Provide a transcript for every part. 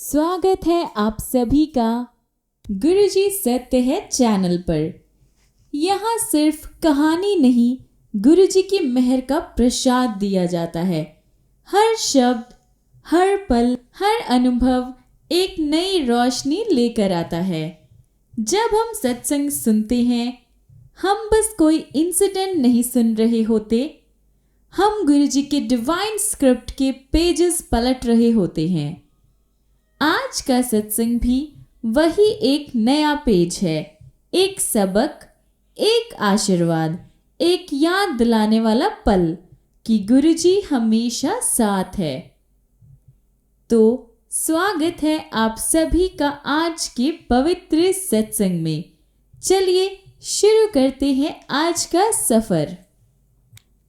स्वागत है आप सभी का गुरुजी सत्य है चैनल पर। यहाँ सिर्फ कहानी नहीं, गुरुजी की मेहर का प्रसाद दिया जाता है। हर शब्द, हर पल, हर अनुभव एक नई रोशनी लेकर आता है। जब हम सत्संग सुनते हैं, हम बस कोई इंसिडेंट नहीं सुन रहे होते, हम गुरुजी के डिवाइन स्क्रिप्ट के पेजेस पलट रहे होते हैं। आज का सत्संग भी वही एक नया पेज है, एक सबक, एक आशीर्वाद, एक याद दिलाने वाला पल कि गुरुजी हमेशा साथ है। तो स्वागत है आप सभी का आज के पवित्र सत्संग में। चलिए शुरू करते हैं आज का सफर।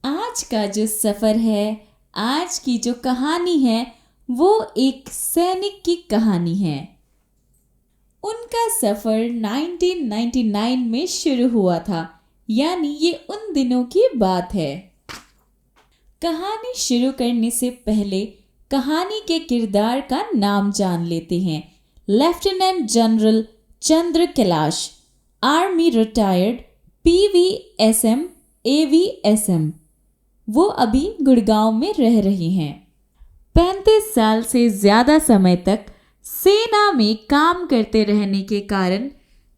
आज का जो सफर है, आज की जो कहानी है, वो एक सैनिक की कहानी है। उनका सफर 1999 में शुरू हुआ था, यानी ये उन दिनों की बात है। कहानी शुरू करने से पहले कहानी के किरदार का नाम जान लेते हैं। Lieutenant general Chandra Kailash, army retired, PVSM AVSM। वो अभी गुड़गांव में रह रही हैं। 35 साल से ज़्यादा समय तक सेना में काम करते रहने के कारण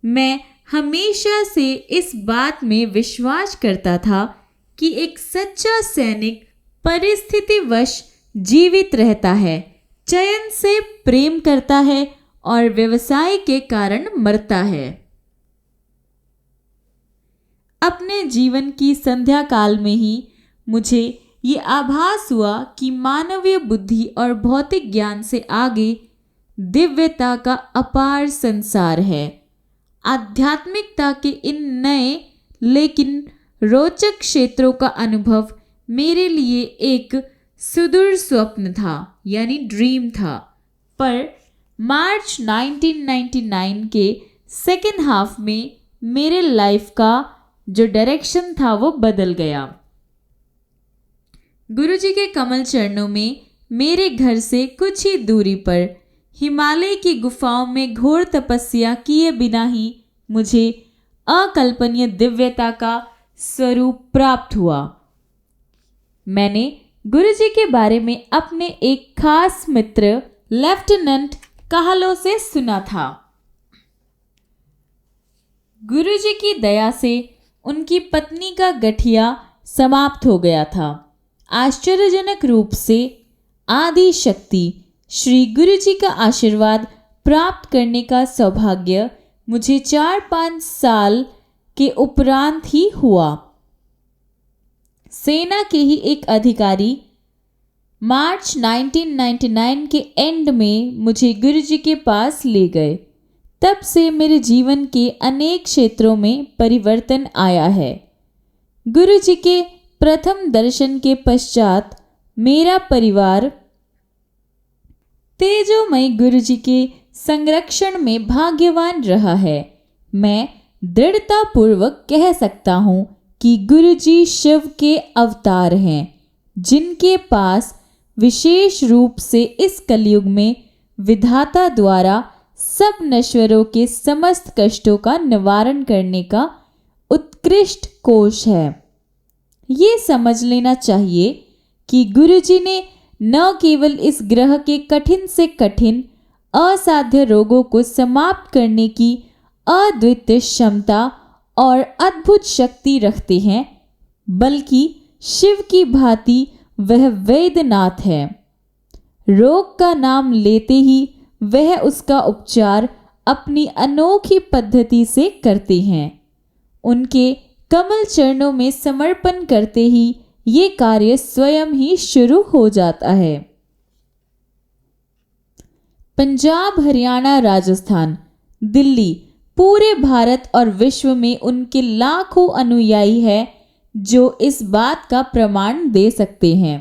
मैं हमेशा से इस बात में विश्वास करता था कि एक सच्चा सैनिक परिस्थितिवश जीवित रहता है, चयन से प्रेम करता है और व्यवसाय के कारण मरता है। अपने जीवन की संध्या काल में ही मुझे ये आभास हुआ कि मानवीय बुद्धि और भौतिक ज्ञान से आगे दिव्यता का अपार संसार है। आध्यात्मिकता के इन नए लेकिन रोचक क्षेत्रों का अनुभव मेरे लिए एक सुदूर स्वप्न था, यानी ड्रीम था। पर मार्च 1999 के सेकेंड हाफ में मेरे लाइफ का जो डायरेक्शन था वो बदल गया। गुरुजी के कमल चरणों में मेरे घर से कुछ ही दूरी पर हिमालय की गुफाओं में घोर तपस्या किए बिना ही मुझे अकल्पनीय दिव्यता का स्वरूप प्राप्त हुआ। मैंने गुरुजी के बारे में अपने एक खास मित्र लेफ्टिनेंट काहलो से सुना था। गुरुजी की दया से उनकी पत्नी का गठिया समाप्त हो गया था। आश्चर्यजनक रूप से आदि शक्ति श्री गुरुजी का आशीर्वाद प्राप्त करने का सौभाग्य मुझे 4-5 साल के उपरांत ही हुआ। सेना के ही एक अधिकारी मार्च 1999 के एंड में मुझे गुरुजी के पास ले गए। तब से मेरे जीवन के अनेक क्षेत्रों में परिवर्तन आया है। गुरुजी के प्रथम दर्शन के पश्चात मेरा परिवार तेजोमय गुरुजी के संरक्षण में भाग्यवान रहा है। मैं दृढ़तापूर्वक कह सकता हूँ कि गुरुजी शिव के अवतार हैं, जिनके पास विशेष रूप से इस कलयुग में विधाता द्वारा सब नश्वरों के समस्त कष्टों का निवारण करने का उत्कृष्ट कोश है। ये समझ लेना चाहिए कि गुरुजी ने न केवल इस ग्रह के कठिन से कठिन असाध्य रोगों को समाप्त करने की अद्वितीय क्षमता और अद्भुत शक्ति रखते हैं, बल्कि शिव की भांति वह वैद्यनाथ है। रोग का नाम लेते ही वह उसका उपचार अपनी अनोखी पद्धति से करते हैं। उनके कमल चरणों में समर्पण करते ही ये कार्य स्वयं ही शुरू हो जाता है। पंजाब, हरियाणा, राजस्थान, दिल्ली, पूरे भारत और विश्व में उनके लाखों अनुयायी हैं जो इस बात का प्रमाण दे सकते हैं।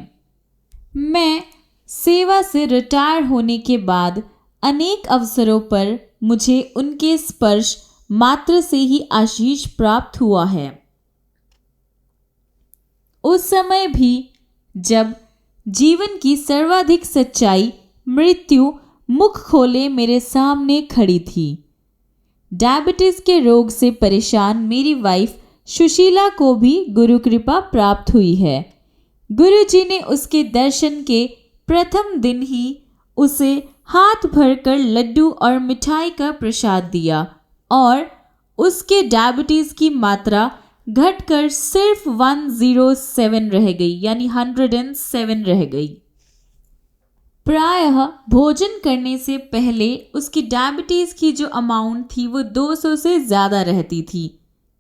मैं सेवा से रिटायर होने के बाद अनेक अवसरों पर मुझे उनके स्पर्श मात्र से ही आशीष प्राप्त हुआ है। उस समय भी जब जीवन की सर्वाधिक सच्चाई मृत्यु मुख खोले मेरे सामने खड़ी थी। डायबिटीज के रोग से परेशान मेरी वाइफ सुशीला को भी गुरु कृपा प्राप्त हुई है। गुरु जी ने उसके दर्शन के प्रथम दिन ही उसे हाथ भरकर लड्डू और मिठाई का प्रसाद दिया और उसके डायबिटीज की मात्रा घटकर सिर्फ 107 रह गई, यानी 107 रह गई। प्रायः भोजन करने से पहले उसकी डायबिटीज की जो अमाउंट थी वो 200 से ज़्यादा रहती थी।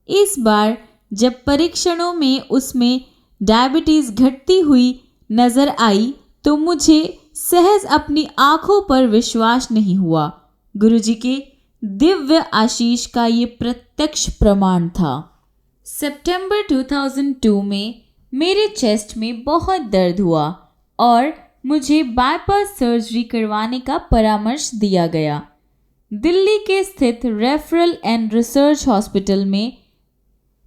इस बार जब परीक्षणों में उसमें डायबिटीज घटती हुई नजर आई तो मुझे सहज अपनी आंखों पर विश्वास नहीं हुआ। गुरुजी के दिव्य आशीष का ये प्रत्यक्ष प्रमाण था। सितंबर 2002 में मेरे चेस्ट में बहुत दर्द हुआ और मुझे बाईपास सर्जरी करवाने का परामर्श दिया गया। दिल्ली के स्थित रेफरल एंड रिसर्च हॉस्पिटल में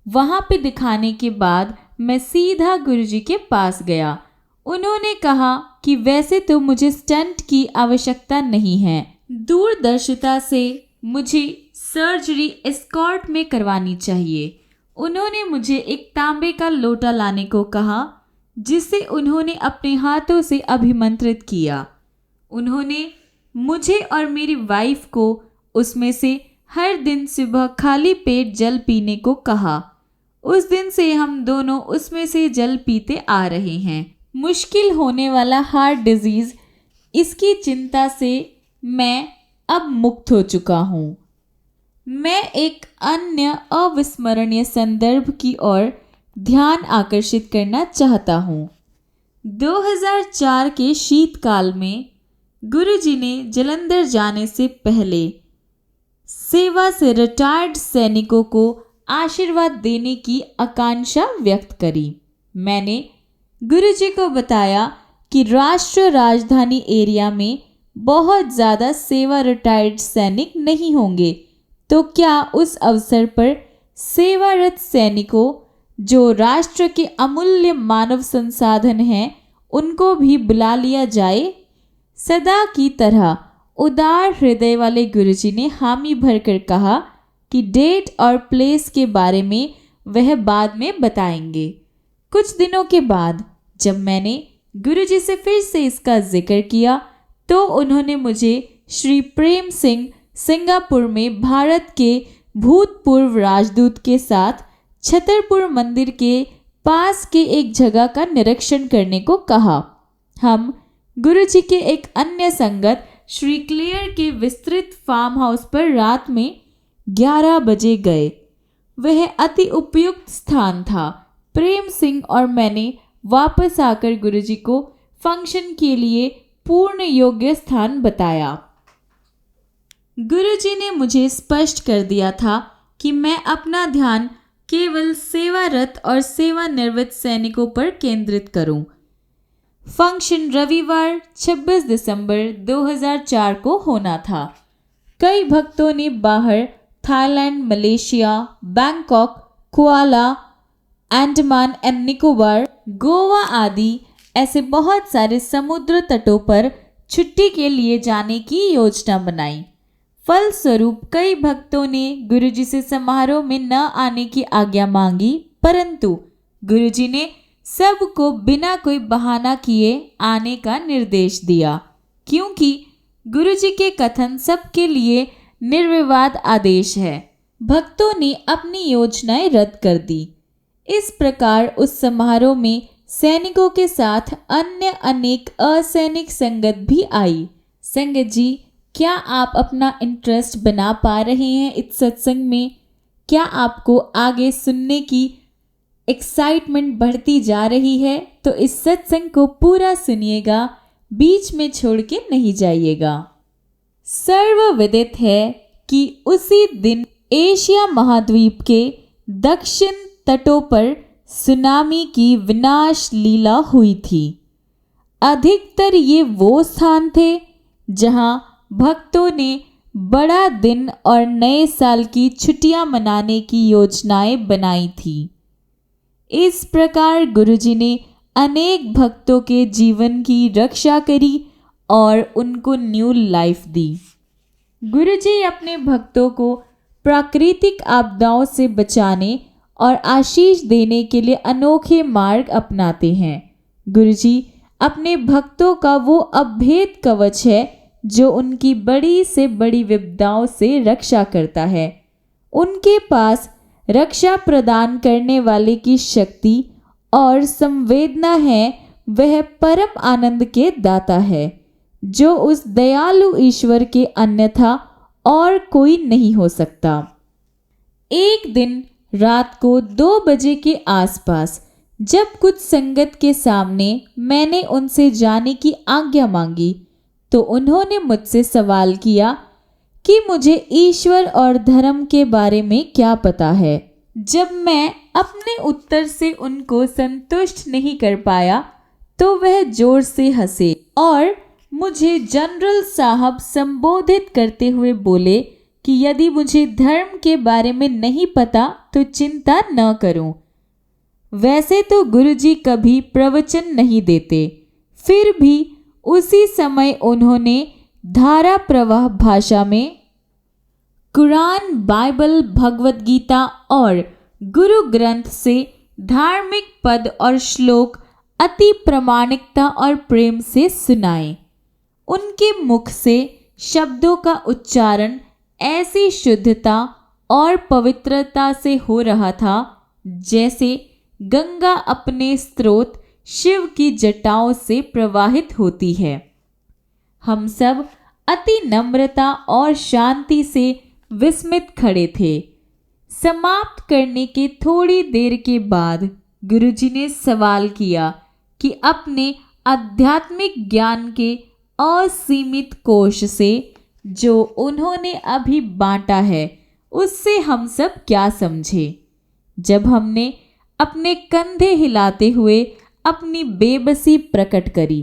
वहाँ पे दिखाने के बाद मैं सीधा गुरुजी के पास गया। उन्होंने कहा कि वैसे तो मुझे स्टंट की आवश्यकता नहीं है, दूरदर्शिता से मुझे सर्जरी एस्कॉर्ट में करवानी चाहिए। उन्होंने मुझे एक तांबे का लोटा लाने को कहा जिसे उन्होंने अपने हाथों से अभिमंत्रित किया। उन्होंने मुझे और मेरी वाइफ को उसमें से हर दिन सुबह खाली पेट जल पीने को कहा। उस दिन से हम दोनों उसमें से जल पीते आ रहे हैं। मुश्किल होने वाला हार्ट डिजीज़, इसकी चिंता से मैं अब मुक्त हो चुका हूँ। मैं एक अन्य अविस्मरणीय संदर्भ की ओर ध्यान आकर्षित करना चाहता हूँ। 2004 के शीतकाल में गुरुजी ने जलंधर जाने से पहले सेवा से रिटायर्ड सैनिकों को आशीर्वाद देने की आकांक्षा व्यक्त करी। मैंने गुरुजी को बताया कि राष्ट्रीय राजधानी एरिया में बहुत ज़्यादा सेवा रिटायर्ड सैनिक नहीं होंगे, तो क्या उस अवसर पर सेवारत सैनिकों जो राष्ट्र के अमूल्य मानव संसाधन हैं उनको भी बुला लिया जाए। सदा की तरह उदार हृदय वाले गुरुजी ने हामी भरकर कहा कि डेट और प्लेस के बारे में वह बाद में बताएंगे। कुछ दिनों के बाद जब मैंने गुरुजी से फिर से इसका जिक्र किया तो उन्होंने मुझे श्री प्रेम सिंह सिंगापुर में भारत के भूतपूर्व राजदूत के साथ छतरपुर मंदिर के पास के एक जगह का निरीक्षण करने को कहा। हम गुरुजी के एक अन्य संगत श्री क्लेयर के विस्तृत फार्म हाउस पर रात में 11 बजे गए। वह अति उपयुक्त स्थान था। प्रेम सिंह और मैंने वापस आकर गुरुजी को फंक्शन के लिए पूर्ण योग्य स्थान बताया। गुरुजी ने मुझे स्पष्ट कर दिया था कि मैं अपना ध्यान केवल सेवारत और सेवानिवृत्त सैनिकों पर केंद्रित करूं। फंक्शन रविवार 26 दिसंबर 2004 को होना था। कई भक्तों ने बाहर Thailand, Malaysia, Bangkok, कुआला, Andaman and Nicobar, Goa आदि ऐसे बहुत सारे समुद्र तटों पर छुट्टी के लिए जाने की योजना बनाई। फलस्वरूप कई भक्तों ने गुरुजी से समारोह में न आने की आज्ञा मांगी, परंतु गुरुजी ने सबको बिना कोई बहाना किए आने का निर्देश दिया, क्योंकि गुरुजी के कथन सबके लिए निर्विवाद आदेश है। भक्तों ने अपनी योजनाएं रद्द कर दी। इस प्रकार उस समारोह में सैनिकों के साथ अन्य अनेक असैनिक संगत भी आई। संगत जी, क्या आप अपना इंटरेस्ट बना पा रहे हैं इस सत्संग में? क्या आपको आगे सुनने की एक्साइटमेंट बढ़ती जा रही है? तो इस सत्संग को पूरा सुनिएगा, बीच में छोड़ के नहीं जाइएगा। सर्वविदित है कि उसी दिन एशिया महाद्वीप के दक्षिण तटों पर सुनामी की विनाश लीला हुई थी। अधिकतर ये वो स्थान थे जहां भक्तों ने बड़ा दिन और नए साल की छुट्टियां मनाने की योजनाएं बनाई थी। इस प्रकार गुरुजी ने अनेक भक्तों के जीवन की रक्षा करी और उनको न्यू लाइफ दी। गुरुजी अपने भक्तों को प्राकृतिक आपदाओं से बचाने और आशीष देने के लिए अनोखे मार्ग अपनाते हैं। गुरुजी अपने भक्तों का वो अभेद कवच है जो उनकी बड़ी से बड़ी विपदाओं से रक्षा करता है। उनके पास रक्षा प्रदान करने वाले की शक्ति और संवेदना है। वह परम आनंद के दाता है जो उस दयालु ईश्वर के अन्यथा और कोई नहीं हो सकता। एक दिन रात को 2 बजे के आसपास जब कुछ संगत के सामने मैंने उनसे जाने की आज्ञा मांगी तो उन्होंने मुझसे सवाल किया कि मुझे ईश्वर और धर्म के बारे में क्या पता है। जब मैं अपने उत्तर से उनको संतुष्ट नहीं कर पाया तो वह जोर से हंसे और मुझे जनरल साहब संबोधित करते हुए बोले कि यदि मुझे धर्म के बारे में नहीं पता तो चिंता न करूं। वैसे तो गुरुजी कभी प्रवचन नहीं देते, फिर भी उसी समय उन्होंने धारा प्रवाह भाषा में कुरान, बाइबल, भगवत गीता और गुरु ग्रंथ से धार्मिक पद और श्लोक अति प्रामाणिकता और प्रेम से सुनाए। उनके मुख से शब्दों का उच्चारण ऐसी शुद्धता और पवित्रता से हो रहा था जैसे गंगा अपने स्रोत शिव की जटाओं से प्रवाहित होती है। हम सब अति नम्रता और शांति से विस्मित खड़े थे। समाप्त करने के थोड़ी देर के बाद गुरुजी ने सवाल किया कि अपने आध्यात्मिक ज्ञान के असीमित कोश से जो उन्होंने अभी बांटा है उससे हम सब क्या समझे। जब हमने अपने कंधे हिलाते हुए अपनी बेबसी प्रकट करी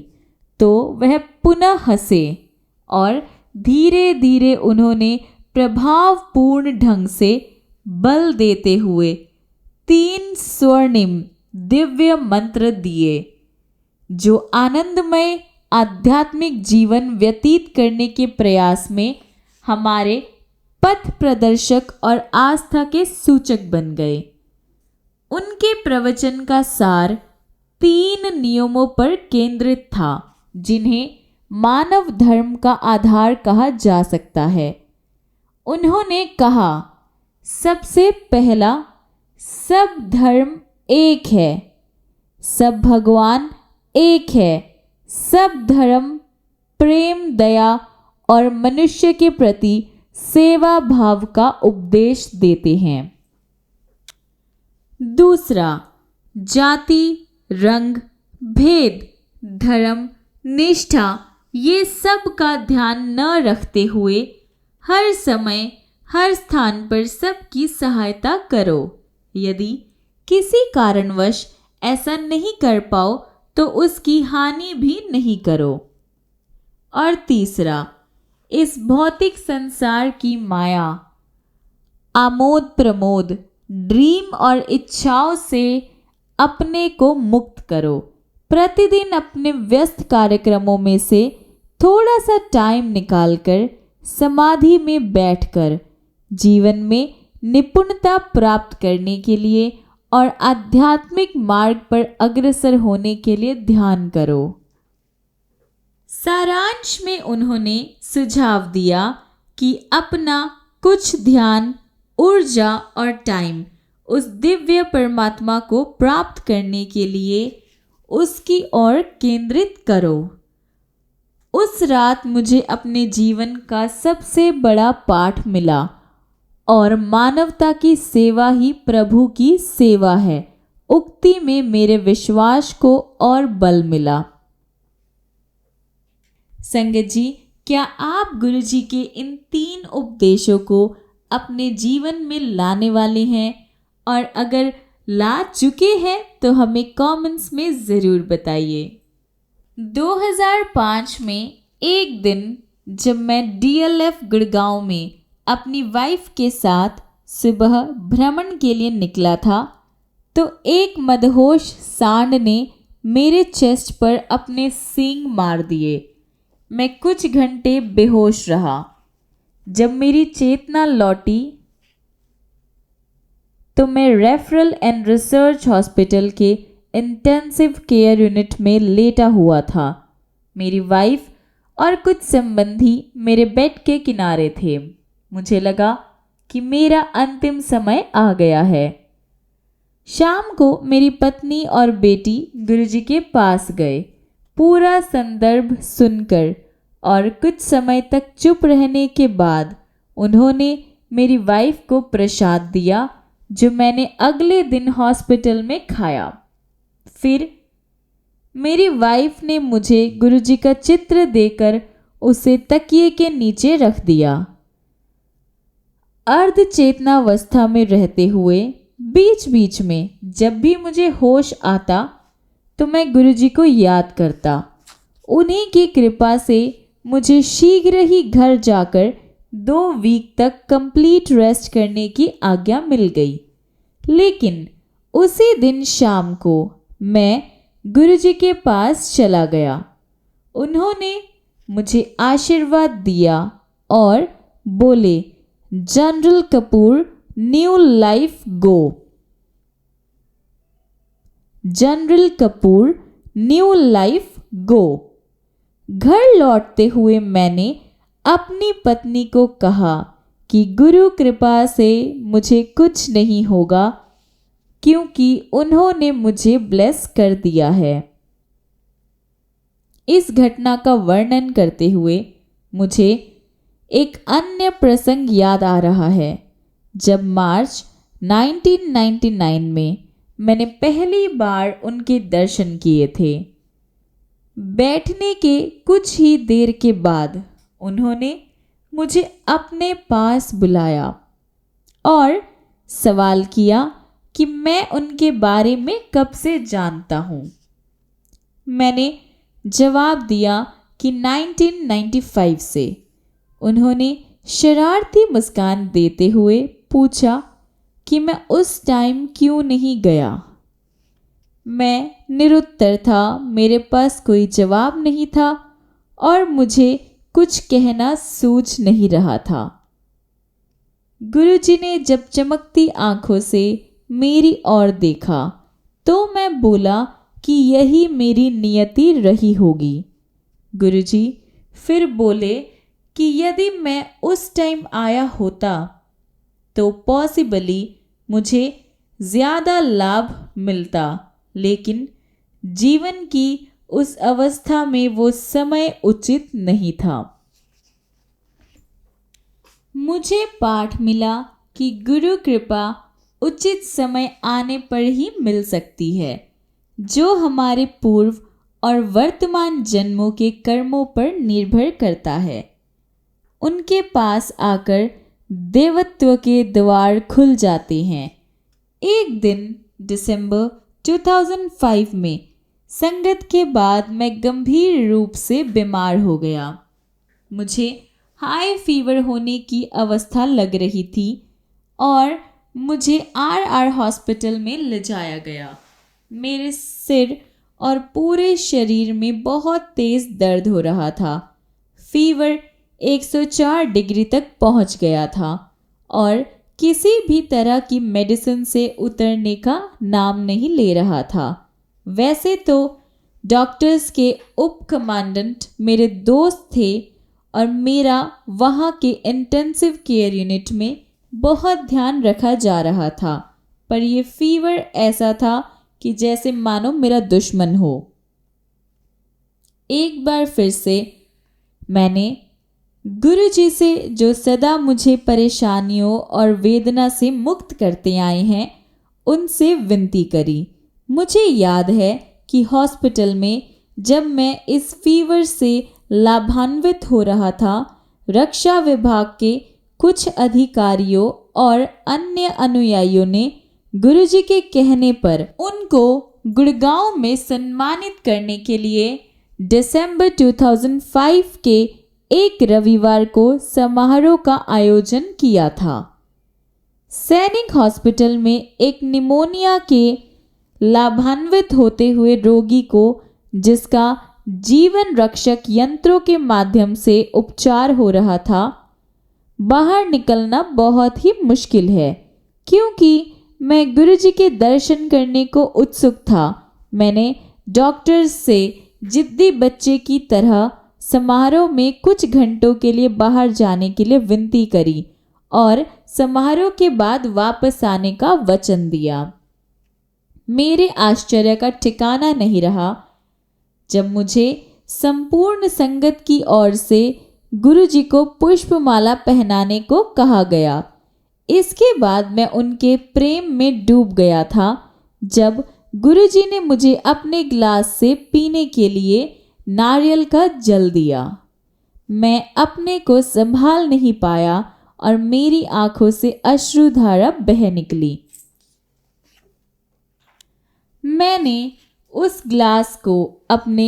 तो वह पुनः हंसे और धीरे धीरे उन्होंने प्रभावपूर्ण ढंग से बल देते हुए 3 स्वर्णिम दिव्य मंत्र दिए जो आनंदमय आध्यात्मिक जीवन व्यतीत करने के प्रयास में हमारे पथ प्रदर्शक और आस्था के सूचक बन गए। उनके प्रवचन का सार 3 नियमों पर केंद्रित था जिन्हें मानव धर्म का आधार कहा जा सकता है। उन्होंने कहा, सबसे पहला, सब धर्म एक है, सब भगवान एक है, सब धर्म प्रेम, दया और मनुष्य के प्रति सेवा भाव का उपदेश देते हैं। दूसरा, जाति, रंग, भेद, धर्म, निष्ठा ये सब का ध्यान न रखते हुए हर समय हर स्थान पर सबकी सहायता करो। यदि किसी कारणवश ऐसा नहीं कर पाओ तो उसकी हानि भी नहीं करो। और तीसरा, इस भौतिक संसार की माया, आमोद प्रमोद, ड्रीम और इच्छाओं से अपने को मुक्त करो। प्रतिदिन अपने व्यस्त कार्यक्रमों में से थोड़ा सा टाइम निकालकर समाधि में बैठकर जीवन में निपुणता प्राप्त करने के लिए और आध्यात्मिक मार्ग पर अग्रसर होने के लिए ध्यान करो। सारांश में उन्होंने सुझाव दिया कि अपना कुछ ध्यान, ऊर्जा और टाइम उस दिव्य परमात्मा को प्राप्त करने के लिए उसकी ओर केंद्रित करो। उस रात मुझे अपने जीवन का सबसे बड़ा पाठ मिला और मानवता की सेवा ही प्रभु की सेवा है उक्ति में मेरे विश्वास को और बल मिला। संगत जी, क्या आप गुरुजी के इन 3 उपदेशों को अपने जीवन में लाने वाले हैं? और अगर ला चुके हैं तो हमें कमेंट्स में ज़रूर बताइए। 2005 में एक दिन जब मैं DLF गुड़गांव में अपनी वाइफ के साथ सुबह भ्रमण के लिए निकला था तो एक मदहोश सांड ने मेरे चेस्ट पर अपने सींग मार दिए। मैं कुछ घंटे बेहोश रहा। जब मेरी चेतना लौटी तो मैं रेफरल एंड रिसर्च हॉस्पिटल के इंटेंसिव केयर यूनिट में लेटा हुआ था। मेरी वाइफ और कुछ संबंधी मेरे बेड के किनारे थे। मुझे लगा कि मेरा अंतिम समय आ गया है। शाम को मेरी पत्नी और बेटी गुरुजी के पास गए। पूरा संदर्भ सुनकर और कुछ समय तक चुप रहने के बाद उन्होंने मेरी वाइफ को प्रसाद दिया, जो मैंने अगले दिन हॉस्पिटल में खाया। फिर मेरी वाइफ ने मुझे गुरुजी का चित्र देकर उसे तकिए के नीचे रख दिया। अर्ध चेतनावस्था में रहते हुए बीच बीच में जब भी मुझे होश आता तो मैं गुरुजी को याद करता। उन्हीं की कृपा से मुझे शीघ्र ही घर जाकर 2 वीक तक कंप्लीट रेस्ट करने की आज्ञा मिल गई। लेकिन उसी दिन शाम को मैं गुरुजी के पास चला गया। उन्होंने मुझे आशीर्वाद दिया और बोले, जनरल कपूर, न्यू लाइफ गो। जनरल कपूर, न्यू लाइफ गो। घर लौटते हुए मैंने अपनी पत्नी को कहा कि गुरु कृपा से मुझे कुछ नहीं होगा, क्योंकि उन्होंने मुझे ब्लेस कर दिया है। इस घटना का वर्णन करते हुए मुझे एक अन्य प्रसंग याद आ रहा है, जब मार्च 1999 में मैंने पहली बार उनके दर्शन किए थे। बैठने के कुछ ही देर के बाद उन्होंने मुझे अपने पास बुलाया और सवाल किया कि मैं उनके बारे में कब से जानता हूँ। मैंने जवाब दिया कि 1995 से। उन्होंने शरारती मुस्कान देते हुए पूछा कि मैं उस टाइम क्यों नहीं गया। मैं निरुत्तर था, मेरे पास कोई जवाब नहीं था और मुझे कुछ कहना सूझ नहीं रहा था। गुरुजी ने जब चमकती आंखों से मेरी ओर देखा तो मैं बोला कि यही मेरी नियति रही होगी। गुरुजी फिर बोले कि यदि मैं उस टाइम आया होता तो पॉसिबली मुझे ज़्यादा लाभ मिलता, लेकिन जीवन की उस अवस्था में वो समय उचित नहीं था। मुझे पाठ मिला कि गुरु कृपा उचित समय आने पर ही मिल सकती है, जो हमारे पूर्व और वर्तमान जन्मों के कर्मों पर निर्भर करता है। उनके पास आकर देवत्व के द्वार खुल जाते हैं। एक दिन दिसंबर 2005 में संगत के बाद मैं गंभीर रूप से बीमार हो गया। मुझे हाई फीवर होने की अवस्था लग रही थी और मुझे आरआर हॉस्पिटल में ले जाया गया। मेरे सिर और पूरे शरीर में बहुत तेज़ दर्द हो रहा था। फीवर 104 डिग्री तक पहुंच गया था और किसी भी तरह की मेडिसिन से उतरने का नाम नहीं ले रहा था। वैसे तो डॉक्टर्स के उप कमांडेंट मेरे दोस्त थे और मेरा वहाँ के इंटेंसिव केयर यूनिट में बहुत ध्यान रखा जा रहा था, पर यह फीवर ऐसा था कि जैसे मानो मेरा दुश्मन हो। एक बार फिर से मैंने गुरुजी से, जो सदा मुझे परेशानियों और वेदना से मुक्त करते आए हैं, उनसे विनती करी। मुझे याद है कि हॉस्पिटल में जब मैं इस फीवर से लाभान्वित हो रहा था, रक्षा विभाग के कुछ अधिकारियों और अन्य अनुयायियों ने गुरुजी के कहने पर उनको गुड़गांव में सम्मानित करने के लिए दिसंबर 2005 के एक रविवार को समारोह का आयोजन किया था। सैनिक हॉस्पिटल में एक निमोनिया के लाभान्वित होते हुए रोगी को, जिसका जीवन रक्षक यंत्रों के माध्यम से उपचार हो रहा था, बाहर निकलना बहुत ही मुश्किल है, क्योंकि मैं गुरुजी के दर्शन करने को उत्सुक था। मैंने डॉक्टर से जिद्दी बच्चे की तरह समारोह में कुछ घंटों के लिए बाहर जाने के लिए विनती करी और समारोह के बाद वापस आने का वचन दिया। मेरे आश्चर्य का ठिकाना नहीं रहा जब मुझे संपूर्ण संगत की ओर से गुरुजी को पुष्पमाला पहनाने को कहा गया। इसके बाद मैं उनके प्रेम में डूब गया था जब गुरुजी ने मुझे अपने गिलास से पीने के लिए नारियल का जल दिया। मैं अपने को संभाल नहीं पाया और मेरी आंखों से अश्रुधारा बह निकली। मैंने उस ग्लास को अपने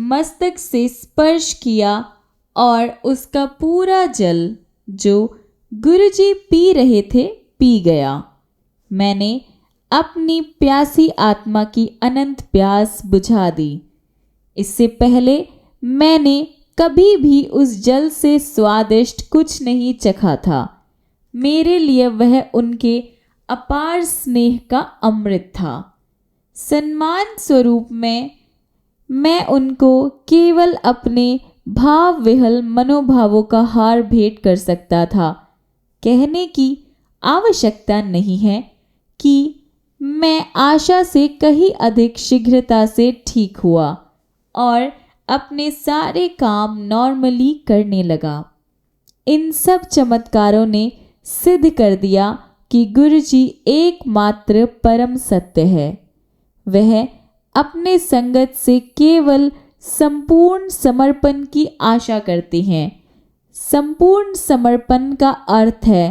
मस्तक से स्पर्श किया और उसका पूरा जल जो गुरुजी पी रहे थे पी गया। मैंने अपनी प्यासी आत्मा की अनंत प्यास बुझा दी। इससे पहले मैंने कभी भी उस जल से स्वादिष्ट कुछ नहीं चखा था। मेरे लिए वह उनके अपार स्नेह का अमृत था। सम्मान स्वरूप में मैं उनको केवल अपने भाव विहल मनोभावों का हार भेंट कर सकता था। कहने की आवश्यकता नहीं है कि मैं आशा से कहीं अधिक शीघ्रता से ठीक हुआ और अपने सारे काम नॉर्मली करने लगा। इन सब चमत्कारों ने सिद्ध कर दिया कि गुरुजी एकमात्र परम सत्य है। वह अपने संगत से केवल संपूर्ण समर्पण की आशा करते हैं। संपूर्ण समर्पण का अर्थ है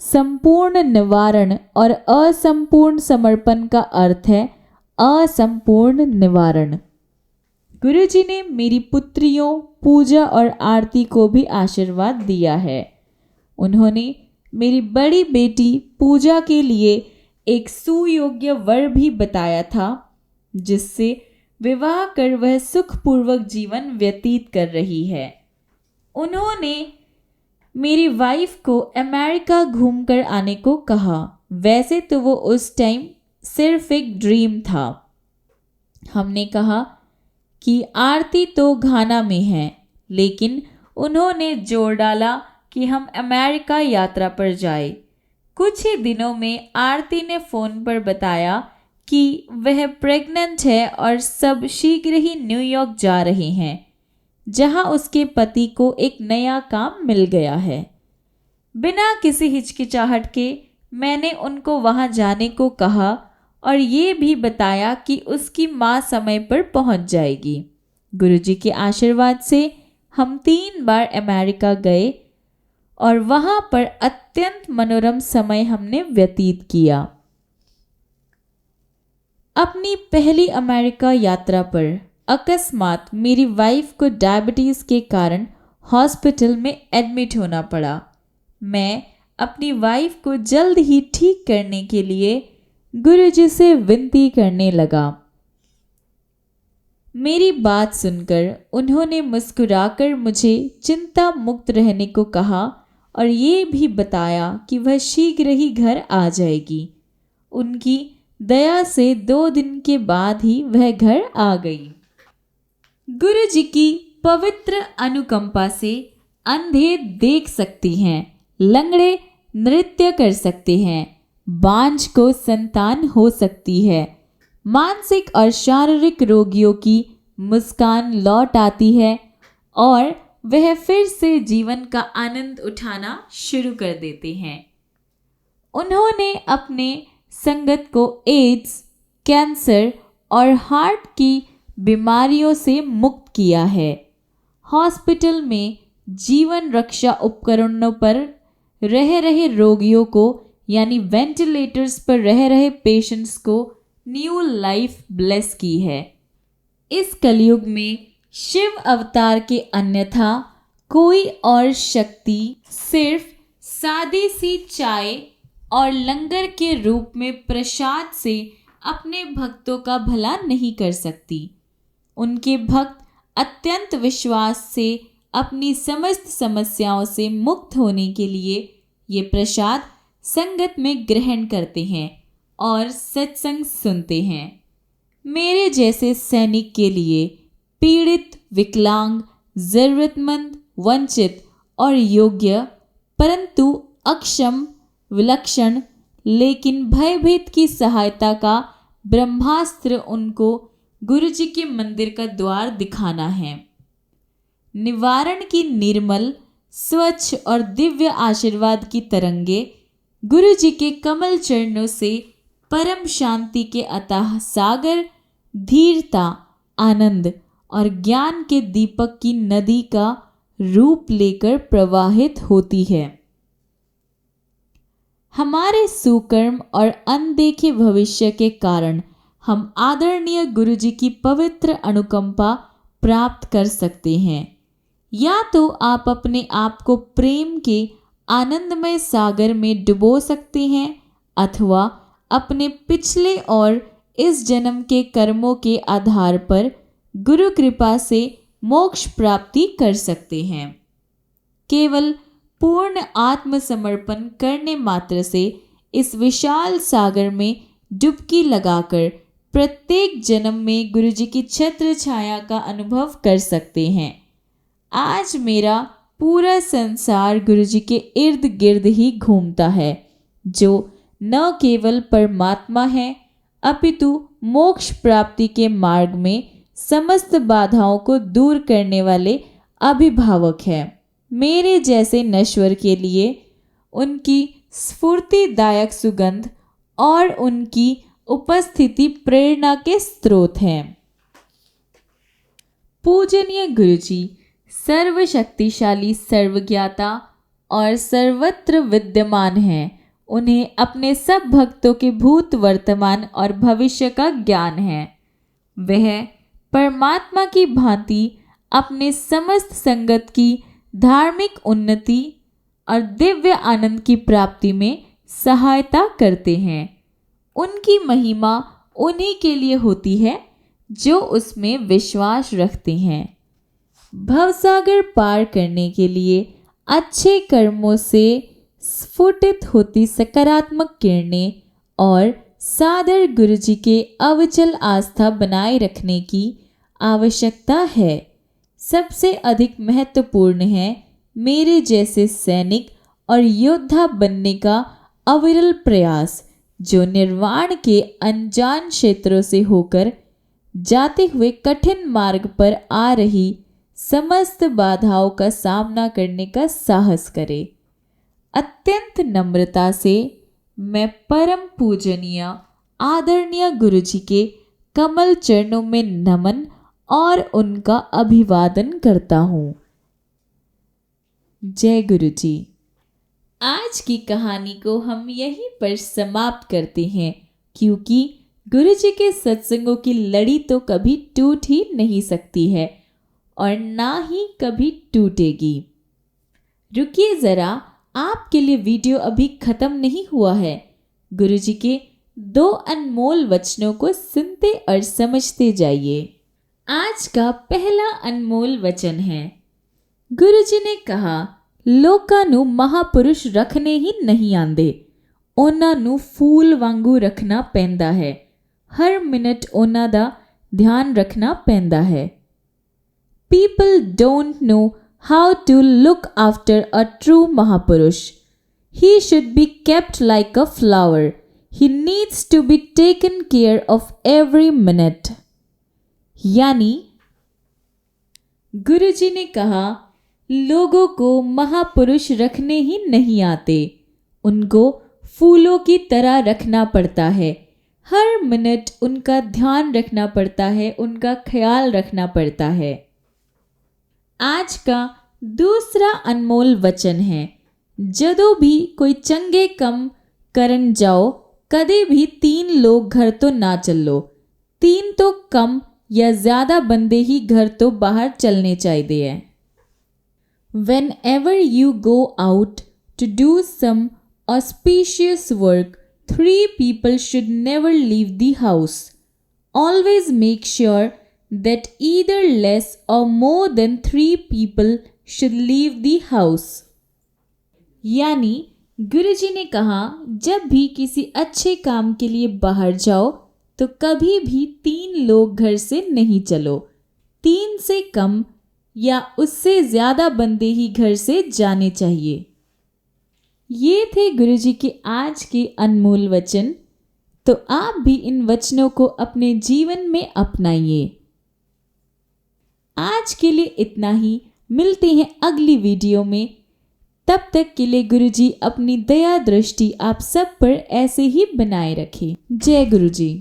संपूर्ण निवारण और असंपूर्ण समर्पण का अर्थ है असंपूर्ण निवारण। गुरुजी ने मेरी पुत्रियों पूजा और आरती को भी आशीर्वाद दिया है। उन्होंने मेरी बड़ी बेटी पूजा के लिए एक सुयोग्य वर भी बताया था, जिससे विवाह कर वह सुखपूर्वक जीवन व्यतीत कर रही है। उन्होंने मेरी वाइफ को अमेरिका घूमकर आने को कहा। वैसे तो वो उस टाइम सिर्फ एक ड्रीम था। हमने कहा कि आरती तो घाना में है, लेकिन उन्होंने जोर डाला कि हम अमेरिका यात्रा पर जाए। कुछ ही दिनों में आरती ने फ़ोन पर बताया कि वह प्रेग्नेंट है और सब शीघ्र ही न्यूयॉर्क जा रहे हैं, जहां उसके पति को एक नया काम मिल गया है। बिना किसी हिचकिचाहट के मैंने उनको वहां जाने को कहा और ये भी बताया कि उसकी माँ समय पर पहुंच जाएगी। गुरुजी के आशीर्वाद से हम 3 बार अमेरिका गए और वहां पर अत्यंत मनोरम समय हमने व्यतीत किया। अपनी पहली अमेरिका यात्रा पर अकस्मात मेरी वाइफ को डायबिटीज़ के कारण हॉस्पिटल में एडमिट होना पड़ा। मैं अपनी वाइफ को जल्द ही ठीक करने के लिए गुरुजी से विनती करने लगा। मेरी बात सुनकर उन्होंने मुस्कुराकर मुझे चिंता मुक्त रहने को कहा और ये भी बताया कि वह शीघ्र ही घर आ जाएगी। उनकी दया से 2 दिन के बाद ही वह घर आ गई। गुरुजी की पवित्र अनुकंपा से अंधे देख सकती हैं, लंगड़े नृत्य कर सकते हैं, बांझ को संतान हो सकती है, मानसिक और शारीरिक रोगियों की मुस्कान लौट आती है और वह फिर से जीवन का आनंद उठाना शुरू कर देते हैं। उन्होंने अपने संगत को एड्स, कैंसर और हार्ट की बीमारियों से मुक्त किया है। हॉस्पिटल में जीवन रक्षा उपकरणों पर रह रहे रोगियों को यानी वेंटिलेटर्स पर रह रहे पेशेंट्स को न्यू लाइफ ब्लेस की है। इस कलयुग में शिव अवतार के अन्यथा कोई और शक्ति सिर्फ सादी सी चाय और लंगर के रूप में प्रसाद से अपने भक्तों का भला नहीं कर सकती। उनके भक्त अत्यंत विश्वास से अपनी समस्त समस्याओं से मुक्त होने के लिए ये प्रसाद संगत में ग्रहण करते हैं और सत्संग सुनते हैं। मेरे जैसे सैनिक के लिए पीड़ित, विकलांग, जरूरतमंद, वंचित और योग्य परंतु अक्षम, विलक्षण लेकिन भयभीत की सहायता का ब्रह्मास्त्र उनको गुरुजी के मंदिर का द्वार दिखाना है। निवारण की निर्मल, स्वच्छ और दिव्य आशीर्वाद की तरंगे गुरुजी के कमल चरणों से परम शांति के अथाह सागर, धीरता, आनंद और ज्ञान के दीपक की नदी का रूप लेकर प्रवाहित होती है। हमारे सुकर्म और अनदेखे भविष्य के कारण हम आदरणीय गुरुजी की पवित्र अनुकंपा प्राप्त कर सकते हैं। या तो आप अपने आप को प्रेम के आनंदमय सागर में डुबो सकते हैं अथवा अपने पिछले और इस जन्म के कर्मों के आधार पर गुरु कृपा से मोक्ष प्राप्ति कर सकते हैं। केवल पूर्ण आत्मसमर्पण करने मात्र से इस विशाल सागर में डुबकी लगाकर प्रत्येक जन्म में गुरुजी की छत्र छाया का अनुभव कर सकते हैं। आज मेरा पूरा संसार गुरुजी के इर्द गिर्द ही घूमता है, जो न केवल परमात्मा है अपितु मोक्ष प्राप्ति के मार्ग में समस्त बाधाओं को दूर करने वाले अभिभावक है। मेरे जैसे नश्वर के लिए उनकी स्फूर्तिदायक सुगंध और उनकी उपस्थिति प्रेरणा के स्रोत हैं। पूजनीय गुरुजी सर्वशक्तिशाली, सर्वज्ञाता और सर्वत्र विद्यमान हैं। उन्हें अपने सब भक्तों के भूत, वर्तमान और भविष्य का ज्ञान है। वह परमात्मा की भांति अपने समस्त संगत की धार्मिक उन्नति और दिव्य आनंद की प्राप्ति में सहायता करते हैं। उनकी महिमा उन्हीं के लिए होती है जो उसमें विश्वास रखते हैं। भवसागर पार करने के लिए अच्छे कर्मों से स्फुटित होती सकारात्मक किरणें और सादर गुरुजी के अविचल आस्था बनाए रखने की आवश्यकता है। सबसे अधिक महत्वपूर्ण है मेरे जैसे सैनिक और योद्धा बनने का अविरल प्रयास, जो निर्वाण के अनजान क्षेत्रों से होकर जाते हुए कठिन मार्ग पर आ रही समस्त बाधाओं का सामना करने का साहस करे। अत्यंत नम्रता से मैं परम पूजनीय आदरणीय गुरुजी के कमल चरणों में नमन और उनका अभिवादन करता हूँ। जय गुरुजी। आज की कहानी को हम यहीं पर समाप्त करते हैं, क्योंकि गुरुजी के सत्संगों की लड़ी तो कभी टूट ही नहीं सकती है और ना ही कभी टूटेगी। रुकिए ज़रा, आपके लिए वीडियो अभी ख़त्म नहीं हुआ है। गुरुजी के 2 अनमोल वचनों को सुनते और समझते जाइए। आज का पहला अनमोल वचन है। गुरुजी ने कहा, लोकां नू महापुरुष रखने ही नहीं आंदे, ਉਹਨਾਂ ਨੂੰ फूल वांगू रखना पैंदा है। हर मिनट ਉਹਨਾਂ ਦਾ ध्यान रखना पैंदा है। People don't know how to look after a true Mahapurush. He should be kept like a flower. He needs to be taken care of every minute. यानी गुरुजी ने कहा, लोगों को महापुरुष रखने ही नहीं आते, उनको फूलों की तरह रखना पड़ता है। हर मिनट उनका ध्यान रखना पड़ता है, उनका ख्याल रखना पड़ता है। आज का दूसरा अनमोल वचन है, जदों भी कोई चंगे कम करन जाओ, कदे भी 3 लोग घर तो ना चलो। 3 तो कम या ज़्यादा बंदे ही घर तो बाहर चलने चाहिए। Whenever you go out to do some auspicious work, 3 people should never leave the house. Always make sure that either less or more than 3 people should leave the house. यानी गुरुजी ने कहा, जब भी किसी अच्छे काम के लिए बाहर जाओ तो कभी भी 3 लोग घर से नहीं चलो। 3 से कम या उससे ज़्यादा बंदे ही घर से जाने चाहिए। ये थे गुरुजी के आज के अनमोल वचन। तो आप भी इन वचनों को अपने जीवन में अपनाइए। आज के लिए इतना ही। मिलते हैं अगली वीडियो में। तब तक के लिए गुरुजी अपनी दया दृष्टि आप सब पर ऐसे ही बनाए रखें। जय गुरुजी।